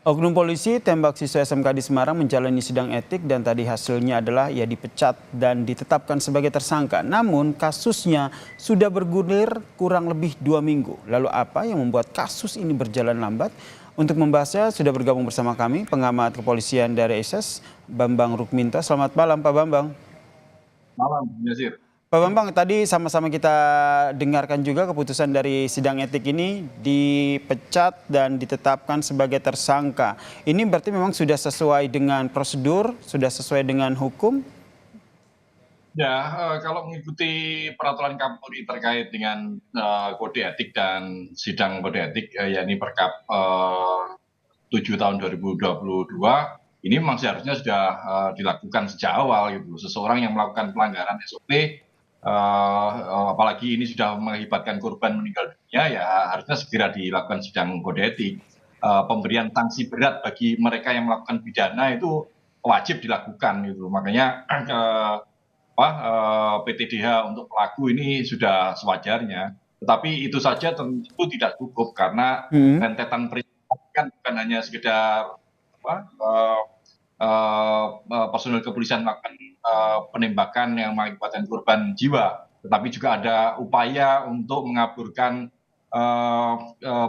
Oknum polisi tembak siswa SMK di Semarang menjalani sidang etik dan tadi hasilnya adalah ia dipecat dan ditetapkan sebagai tersangka. Namun kasusnya sudah bergulir kurang lebih 2 minggu. Lalu apa yang membuat kasus ini berjalan lambat? Untuk membahasnya sudah bergabung bersama kami pengamat kepolisian dari ISS, Bambang Rukminto. Selamat malam Pak Bambang. Malam, Yazir. Pak Bambang, tadi sama-sama kita dengarkan juga keputusan dari sidang etik ini dipecat dan ditetapkan sebagai tersangka. Ini berarti memang sudah sesuai dengan prosedur, sudah sesuai dengan hukum? Ya, kalau mengikuti peraturan Kapolri terkait dengan kode etik dan sidang kode etik, yakni Perkap 7 tahun 2022, ini memang seharusnya sudah dilakukan sejak awal gitu. Seseorang yang melakukan pelanggaran SOP, apalagi ini sudah mengakibatkan korban meninggal dunia, ya harusnya segera dilakukan sidang kode etik. Pemberian sanksi berat bagi mereka yang melakukan pidana itu wajib dilakukan gitu. Makanya PTDH untuk pelaku ini sudah sewajarnya. Tetapi itu saja tentu tidak cukup karena rentetan peristiwa kan bukan hanya sekedar personil kepolisian melakukan penembakan yang mengakibatkan korban jiwa, tetapi juga ada upaya untuk mengaburkan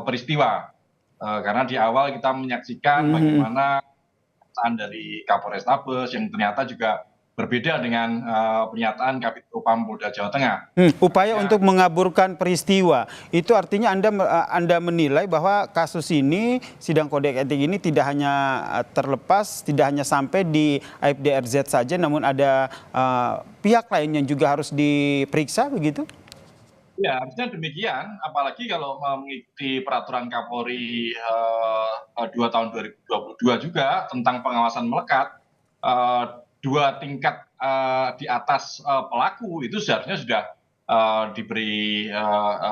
peristiwa. Karena di awal kita menyaksikan bagaimana pernyataan dari Kapolrestabes yang ternyata juga berbeda dengan pernyataan Kabid Propam Polda Jawa Tengah. Upaya untuk mengaburkan peristiwa, itu artinya Anda menilai bahwa kasus ini, sidang kode etik ini tidak hanya terlepas, tidak hanya sampai di Aibda RZ saja, namun ada pihak lain yang juga harus diperiksa, begitu? Ya, harusnya demikian. Apalagi kalau mengikuti peraturan Kapolri 2 tahun 2022 juga tentang pengawasan melekat, 2 tingkat di atas pelaku itu seharusnya sudah diberi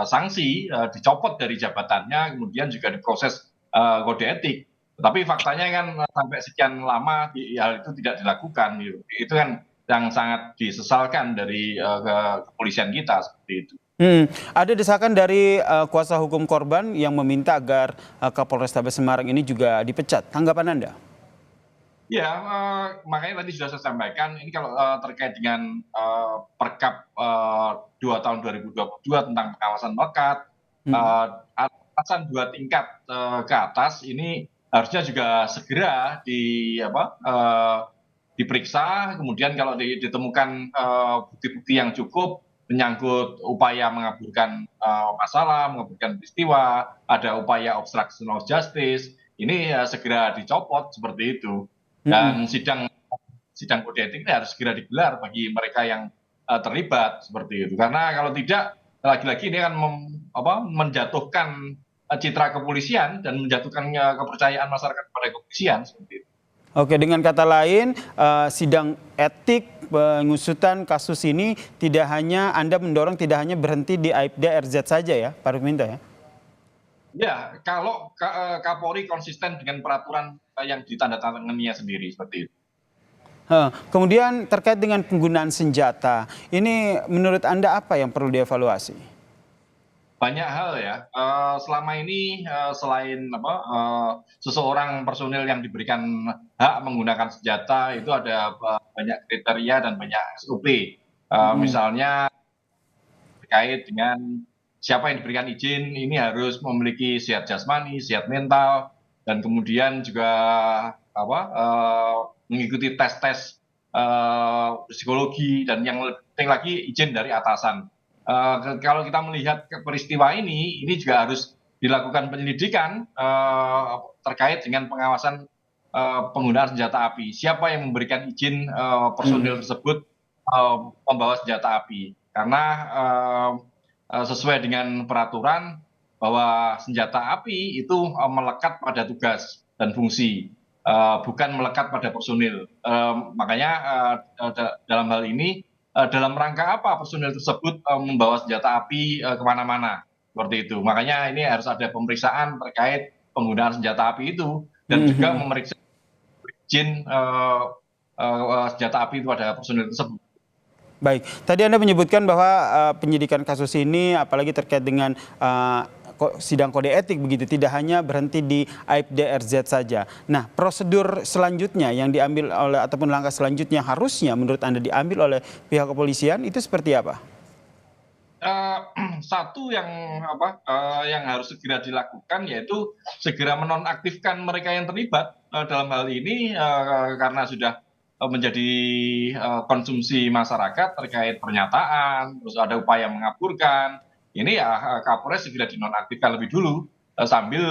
sanksi, dicopot dari jabatannya, kemudian juga diproses kode etik. Tapi faktanya kan sampai sekian lama hal itu tidak dilakukan. Gitu. Itu kan yang sangat disesalkan dari kepolisian kita seperti itu. Ada desakan dari kuasa hukum korban yang meminta agar Kapolrestabes Semarang ini juga dipecat. Tanggapan Anda? Ya, makanya tadi sudah saya sampaikan, ini kalau terkait dengan Perkap 2 tahun 2022 tentang pengawasan melekat, atasan 2 tingkat ke atas ini harusnya juga segera diperiksa, kemudian kalau ditemukan bukti-bukti yang cukup menyangkut upaya mengaburkan masalah, mengaburkan peristiwa, ada upaya obstruction of justice, ini segera dicopot seperti itu. Dan sidang kode etik ini harus segera digelar bagi mereka yang terlibat seperti itu. Karena kalau tidak, lagi-lagi ini akan menjatuhkan citra kepolisian dan menjatuhkan kepercayaan masyarakat kepada kepolisian seperti itu. Oke, dengan kata lain, sidang etik pengusutan kasus ini tidak hanya Anda mendorong tidak hanya berhenti di Aibda RZ saja ya, Pak Rukminto ya? Ya, kalau Kapolri konsisten dengan peraturan yang ditandatanganinya sendiri seperti itu. Kemudian terkait dengan penggunaan senjata, ini menurut Anda apa yang perlu dievaluasi? Banyak hal ya. Selama ini selain seseorang personil yang diberikan hak menggunakan senjata itu ada banyak kriteria dan banyak SOP. Misalnya terkait dengan siapa yang diberikan izin ini harus memiliki sehat jasmani, sehat mental, dan kemudian juga mengikuti tes-tes psikologi, dan yang lebih penting lagi izin dari atasan. Kalau kita melihat peristiwa ini juga harus dilakukan penyelidikan terkait dengan pengawasan penggunaan senjata api. Siapa yang memberikan izin personil tersebut membawa senjata api? Karena sesuai dengan peraturan bahwa senjata api itu melekat pada tugas dan fungsi, bukan melekat pada personil. Makanya dalam hal ini dalam rangka apa personil tersebut membawa senjata api kemana-mana seperti itu. Makanya ini harus ada pemeriksaan terkait penggunaan senjata api itu dan juga memeriksa izin senjata api itu pada personil tersebut. Baik, tadi Anda menyebutkan bahwa penyidikan kasus ini apalagi terkait dengan sidang kode etik begitu, tidak hanya berhenti di Aibda RZ saja. Nah, prosedur selanjutnya yang diambil oleh ataupun langkah selanjutnya harusnya menurut Anda diambil oleh pihak kepolisian itu seperti apa? Satu yang harus segera dilakukan yaitu segera menonaktifkan mereka yang terlibat dalam hal ini karena sudah menjadi konsumsi masyarakat terkait pernyataan, terus ada upaya mengaburkan. Ini ya Kapolres segera dinonaktifkan lebih dulu sambil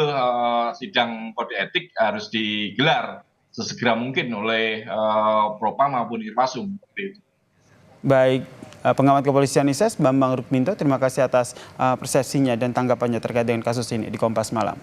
sidang kode etik harus digelar sesegera mungkin oleh Propam maupun Irwasum. Seperti itu. Baik, pengamat kepolisian ISES Bambang Rukminto, terima kasih atas persepsinya dan tanggapannya terkait dengan kasus ini di Kompas Malam.